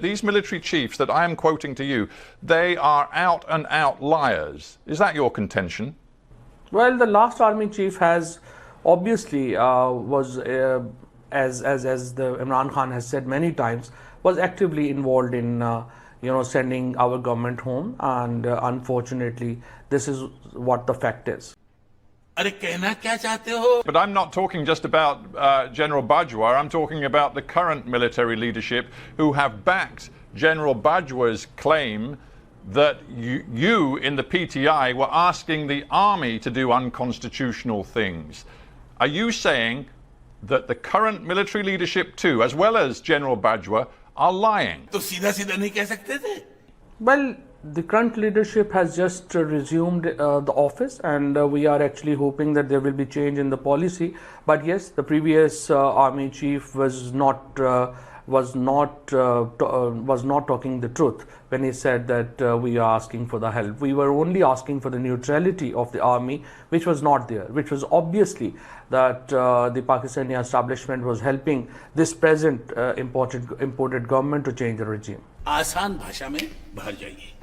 these military chiefs that I am quoting to you, they are out and out liars. Is that your contention? Well, the last army chief has obviously was as the Imran Khan has said many times, was actively involved in sending our government home, and unfortunately this is what the fact is. अरे कहना क्या चाहते हो? But I'm not talking just about General Bajwa. I'm talking about the current military leadership who have backed General Bajwa's claim that you in the PTI were asking the army to do unconstitutional things. Are you saying that the current military leadership too, as well as General Bajwa, are lying? तो सीधा सीधा नहीं कह सकते थे? Well, the current leadership has just resumed the office, and we are actually hoping that there will be change in the policy. But yes, the previous army chief was not talking the truth when he said that we are asking for the help. We were only asking for the neutrality of the army, which was not there, which was obviously that the Pakistani establishment was helping this present imported government to change the regime. आसान भाषा में बाहर जाइए.